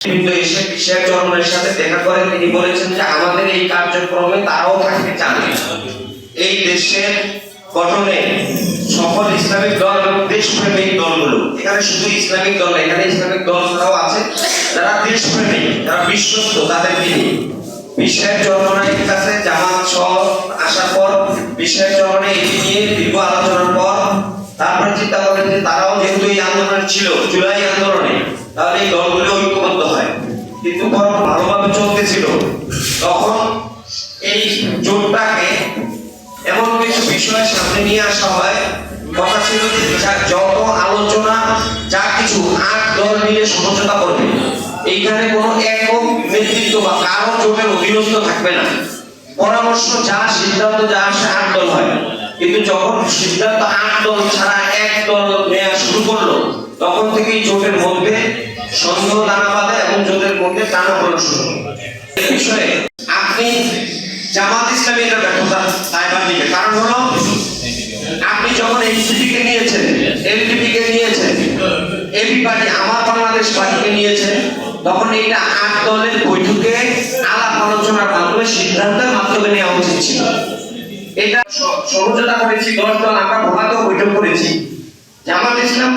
কিন্তু এসে বিশ্বের জন্মের সাথে দেখা করে তিনি বলেছেন যে আমাদের এই কার্যক্রমে তারাও থাকতে চান। এই দেশের গঠনে সকল ইসলামিক দল এবং দেশপ্রেমিক দলগুলো, এখানে শুধু ইসলামিক দল, এখানে ইসলামিক দল ছাড়াও আছে যারা দেশপ্রেমিক, যারা বিশ্বস্ত, তাদের তিনি বিশ্বের জনগণের কাছে জামাত সহ আসার পর বিশ্বের জনগণে এটি নিয়ে দীর্ঘ আলোচনার পর তারপরে চিন্তা করেন যে তারাও যেহেতু এই আন্দোলন ছিল, জুলাই আন্দোলনে, তাহলে এই দলগুলো ঐক্যবদ্ধ হয়। কিন্তু বরং ভালোভাবে চলতেছিল, তখন এই জোটটাকে এমন কিছু বিষয়ের সামনে নিয়ে আসা হয়। কথা ছিল যে যত আলোচনা যা কিছু 8 দল মিলে সমঝোতা করবে, এইখানে কোনো একক নেতৃত্ব বা কারো জোটের অধীনস্থ থাকবে না। পরামর্শ যা সিদ্ধান্ত যা আসে 8 দল হয়, কিন্তু যখন সিদ্ধান্ত 8 দল ছাড়া এক দল নেওয়া শুরু করলো, তখন থেকেই জোটের মধ্যে সন্দেহ দানা বাঁধে এবং জোটের মধ্যে টানাপোড়েন শুরু হয়। এই বিষয়ে আপনি জামাত ইসলামী এর ব্যর্থতা দায়ভার নিবে। কারণ হলো আপনি যখন এনসিপি কে নিয়েছেন, এলডিপি কে নিয়েছেন, এবি পার্টি আমার বাংলাদেশ পার্টিকে নিয়েছেন, তখন এইটা 8 দলের বৈঠকে আলাপ আলোচনার মাধ্যমে সিদ্ধান্তের মাধ্যমে নেওয়া উচিত ছিল। এটা সমঝোতা করেছি 10 দল, আমরা ভোলাতেও বৈঠক করেছি। জামাত ইসলাম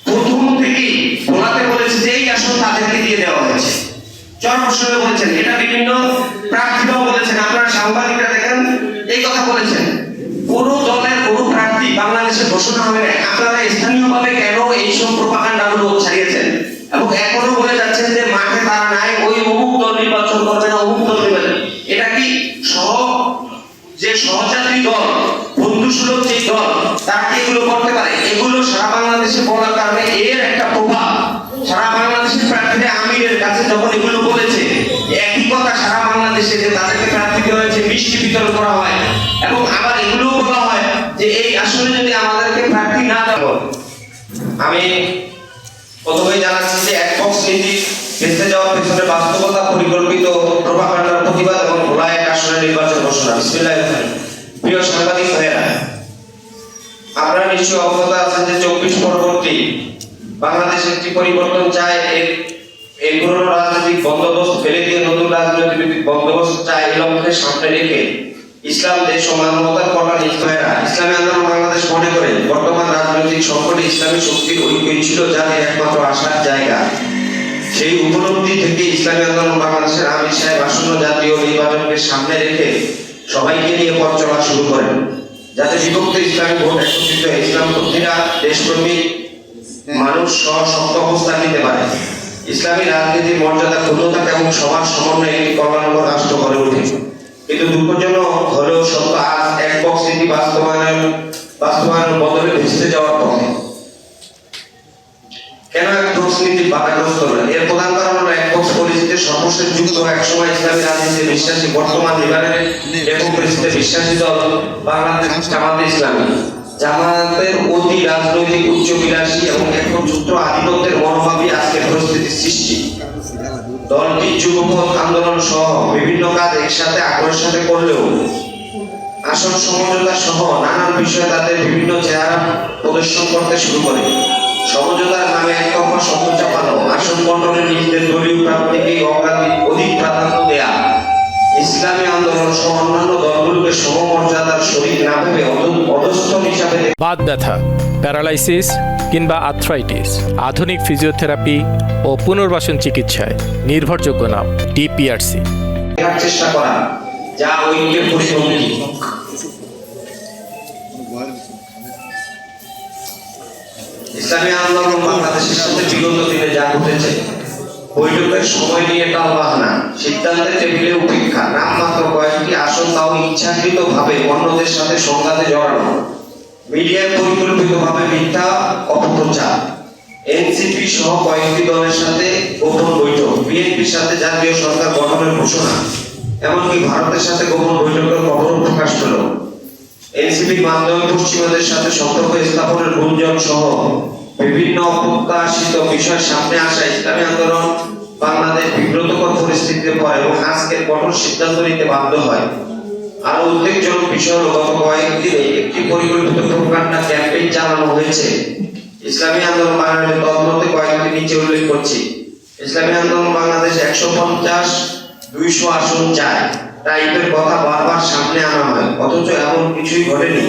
প্রথম থেকেই ভোলাতে বলেছে যে এই আসন তাদেরকে দিয়ে দেওয়া হয়েছে, চরমসরে বলেছেন, এটা বিভিন্ন প্রার্থীরাও বলেছেন, আপনারা সাংবাদিকরা দেখেন এই কথা বলেছেন। কোনো দলের কোনো প্রার্থী বাংলাদেশে ঘোষণা হবে না, আপনারা স্থানীয়ভাবে কেন এইসব প্রোপাগান্ডাগুলো ছাড়িয়েছেন এবং এখনো বলে যাচ্ছেন যে মাঠে তারা নাই, ওই অমুক দল নির্বাচন করবে না, অমুক দল নির্বাচন। এটা কি যে সহযাত্রী দল, বন্ধুসুলভ যে দল, তারা কি এগুলো করতে পারে? এগুলো সারা বাংলাদেশে বলার কারণে এর একটা প্রভাব সারা বাংলাদেশের প্রার্থীরা আমিরের কাছে যখন এগুলো বলেছে, একই কথা সারা বাংলাদেশে যে তাদেরকে প্রার্থী দেওয়া হয়েছে, মিষ্টি বিতরণ করা হয় এবং আবার এগুলোও বলা হয় যে এই আসলে যদি আমাদেরকে প্রার্থী না দেওয়া। আমি প্রথমেই জানাচ্ছি যে একপক্ষ নীতি ভেস্তে যাওয়ার পেছনে বাস্তবতা, পরিকল্পিত প্রোপাগান্ডার প্রতিবাদ এবং ভোলা এক আসনের নির্বাচন ঘোষণা। বিসমিল্লাহির রহমানির রহিম। প্রিয় সাংবাদিক ভাইয়েরা, আপনারা নিশ্চয়ই অবগত আছেন যে 24 পরবর্তী বাংলাদেশ একটি পরিবর্তন চায়, এই পুরনো রাজনৈতিক বন্দোবস্ত ফেলে দিয়ে নতুন রাজনৈতিক বন্দোবস্ত চায়। এই লক্ষ্যে সামনে রেখে ইসলাম, দেশ ও মানবতার কল্যাণ নিশ্চয়রা ইসলামী আন্দোলন বাংলাদেশ মনে করে বর্তমান রাজনৈতিক সংকটে ইসলামী শক্তির ঐক্যই ছিল যাদের একমাত্র আসার জায়গা। সেই উপলব্ধি থেকে ইসলামী আন্দোলন বাংলাদেশের আমির সাহেব আসন্ন জাতীয় নির্বাচনকে সামনে রেখে সবাইকে নিয়ে পথ চলা শুরু করেন, যাতে বিভক্ত ইসলামী ভোট একত্রিত ইসলামপন্থীরা, দেশপ্রেমিক মানুষ সহ শক্ত অবস্থান নিতে পারে, ইসলামী রাজনীতির মর্যাদা ক্ষুণ্ণ থাকে এবং সবার সমন্বয়ে একটি কল্যাণকর রাষ্ট্র গড়ে ওঠে। কিন্তু দুঃখজনক হলেও সত্য, আজ একপক্ষ নীতি বাস্তবায়নের বদলে ভেস্তে যাওয়ার পথে। কেন একপক্ষ নীতি বাধাগ্রস্ত হল? এর প্রধান কারণ হলো একপক্ষ পরিস্থিতিতে সর্বশেষ যুক্ত একসময় ইসলামী রাজনীতিতে বিশ্বাসী, বর্তমান লিবারেলের একক পরিস্থিতিতে বিশ্বাসী দল বাংলাদেশ জামাতে ইসলামী। জামাতের অতি রাজনৈতিক উচ্চবিলাসী এবং একচ্ছত্র আধিপত্যের মনোভাবই আজকের পরিস্থিতির সৃষ্টি। দলটি যুগপথ আন্দোলন সহ বিভিন্ন কাজ একসাথে আগ্রহের সাথে করলেও আসন সমঝোতা সহ নানান বিষয়ে তাদের বিভিন্ন চেহারা প্রদর্শন করতে শুরু করে। সমঝোতার নামে একতরফা শব্দ চাপানো, আসন বন্টনের নিজেদের দলীয় প্রাপ্তিকে অধিক প্রাধান্য দেয়া, ইসলামী আন্দোলন সহ অন্যান্য দলগুলোকে সমমর্যাদার শরীক না ভেবে অধস্তন হিসাবে বাত ব্যথা, প্যারালাইসিস কিংবা আর্থ্রাইটিস, আধুনিক ফিজিওথেরাপি ও পুনর্বাসন চিকিৎসায় নির্ভরযোগ্য নাম ডিপিআরসি। চেষ্টা করা যা ঐক্যের পরিপন্থী। ইসলামী আন্দোলন বাংলাদেশের সাথে বিগত দিনে যা ঘটেছে, বৈঠকের সময় নিয়ে টালবাহানা, সিদ্ধান্তের টেবিলে উপেক্ষা, নামমাত্র কয়েকটি আসন, তাও ইচ্ছাকৃতভাবে অন্যদের সাথে সংঘাতে জড়ানো, মিডিয়ায় পরিকল্পিতভাবে মিথ্যা অপপ্রচার, এনসিপি সহ কয়েকটি দলের সাথে গোপন বৈঠক, বিএনপির সাথে জাতীয় সরকার গঠনের ঘোষণা, এমনকি ভারতের সাথে গোপন বৈঠকের খবরও প্রকাশ পেল। এনসিপির মাধ্যমে পশ্চিমাদের সাথে সম্পর্ক স্থাপনের গুঞ্জন সহ বিভিন্ন অপ্রত্যাশিত বিষয় সামনে আসা ইসলামী আন্দোলন বাংলাদেশ বিব্রতকর পরিস্থিতিতে পড়ে এবং আজকের কঠোর সিদ্ধান্ত নিতে বাধ্য হয়। আরো উল্লেখযোগ্য বিষয় হলো, গত কয়েকদিনে একটি পরিকল্পিত প্রোপাগান্ডা ক্যাম্পেইন চালানো হয়েছে ইসলামী আন্দোলন বাংলাদেশের। তন্মধ্যে কয়েকটি নিচে উল্লেখ করছি। ইসলামী আন্দোলন বাংলাদেশ 150-200 আসন চায় টাইপের কথা বারবার সামনে আনা হয়, অথচ এমন কিছুই ঘটেনি।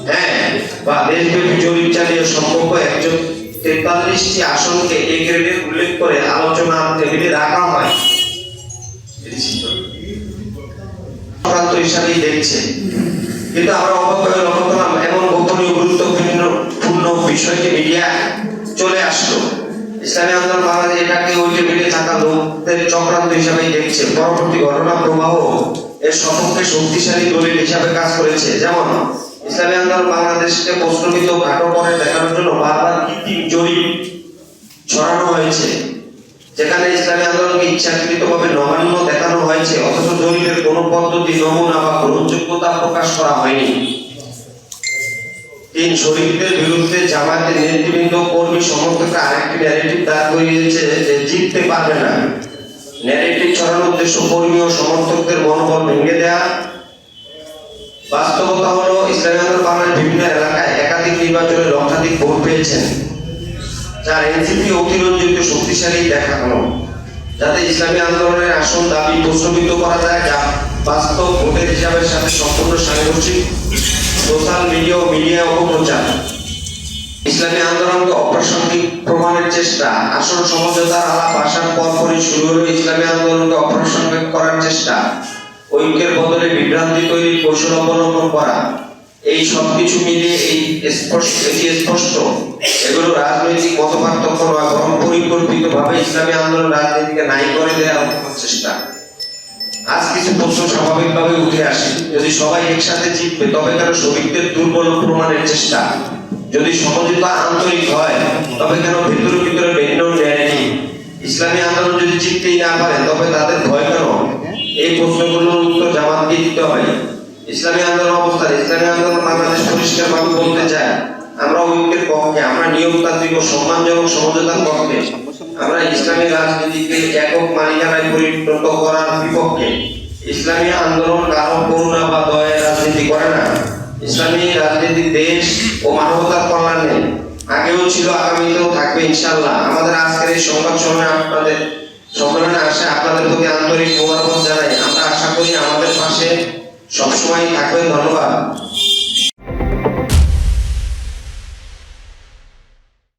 হ্যাঁ, বা দেশব্যাপী জরিপ চালিয়ে সম্পর্ক 143টি আসনকে এ গ্রেডের উল্লেখ করে আলোচনার টেবিলে রাখা হয়। চক্রান্ত হিসাবেই দেখছে, কিন্তু আমরা অবাক হয়ে লক্ষ্য করলাম এমন গোপনীয় গুরুত্বপূর্ণ বিষয়টি মিডিয়া চলে আসলো। ইসলামী আন্দোলন বাংলাদেশ এটাকে ওই টেবিলে থাকা লোকদের চক্রান্ত হিসাবেই দেখছে। পরবর্তী ঘটনা প্রবাহ এর সপক্ষে শক্তিশালী দলিল হিসাবে কাজ করেছে। যেমন ইসলামী আন্দোলন বাংলাদেশকে প্রশ্নবিদ্ধ ঘাটো করে দেখানোর জন্য বারবার কৃত্রিম জরিপ ছড়ানো হয়েছে, যেখানে ইসলামী আন্দোলনকে ইচ্ছাকৃতভাবে নবান্ন দেখানো হয়েছে, অথচ জরিপের কোনো পদ্ধতি, নমুনা বা গ্রহণযোগ্যতা প্রকাশ করা হয়নি। শরীফদের বিরুদ্ধে জামায়াতের নেতৃবৃন্দ, কর্মী, সমর্থকরা আরেকটি ন্যারেটিভ দাঁড় করিয়েছে যে জিততে পারবে না। ন্যারেটিভ ছড়ানোর উদ্দেশ্য কর্মী ও সমর্থকদের মনোবল ভেঙে দেয়া। বাস্তবতা হলো ইসলামী আন্দোলন বাংলাদেশ বিভিন্ন এলাকায় একাধিক নির্বাচনে লক্ষাধিক ভোট পেয়েছেন, যার এনসিপি অতিরঞ্জিত শক্তিশালী দেখানো, যাতে ইসলামী আন্দোলনের আসন দাবি প্রশ্নবিদ্ধ করা যায়, যা বাস্তব ভোটের হিসাবের সাথে সম্পূর্ণ সাংঘর্ষিক। সোশ্যাল মিডিয়া ও মিডিয়া অপপ্রচার, ইসলামী আন্দোলনকে অপ্রাসঙ্গিক প্রমাণের চেষ্টা। আসল সমঝোতার আলাপ আসার পরপরই শুরু হলো ইসলামী আন্দোলনকে অপ্রাসঙ্গিক করার চেষ্টা, ঐক্যের বদলে বিভ্রান্তি তৈরির কৌশল অবলম্বন করা। এই সবকিছু মিলিয়ে স্পষ্ট এগুলো রাজনৈতিক মতপার্থক্য নয়, বরং পরিকল্পিতভাবে ইসলামী আন্দোলন রাজনীতিকে নাই করে দেওয়ার চেষ্টা। আজ কিছু প্রশ্ন স্বাভাবিকভাবে উঠে আসে। যদি সবাই একসাথে জিতবে, তবে কেন শ্রমিকদের দুর্বল প্রমাণের চেষ্টা? যদি সমঝোতা আন্তরিক হয়, তবে কেন ভিতরে ভিতরে ভিন্ন ন্যারেটিভ? ইসলামী আন্দোলন যদি জিততেই না পারে, তবে তাদের ভয় কেন? এই প্রশ্নগুলোর উত্তর জামাতকে দিতে হয়। ইসলামী আন্দোলন অবস্থান, ইসলামী আন্দোলন বাংলাদেশ পরিষ্কারভাবে বলতে চায়, আমরা ঐক্যের পক্ষে, আমরা নিয়মতান্ত্রিক ও সম্মানজনক সমঝোতার পক্ষে। আমরা ইসলামী রাজনীতিকে একক মালিকানায় পরিণত করার বিপক্ষে। ইসলামী আন্দোলন কারো করুণা বা দয়ার রাজনীতি করে না। ইসলামী রাজনীতি দেশ ও মানবতার কল্যাণে আগেও ছিল, আগামীতেও থাকবে ইনশাআল্লাহ। আমাদের আজকের এই সংবাদ সম্মেলনে আসে আপনাদের প্রতি আন্তরিক মোবারকবাদ জানাই। আমরা আশা করি আমাদের পাশে সবসময় থাকবেন। ধন্যবাদ।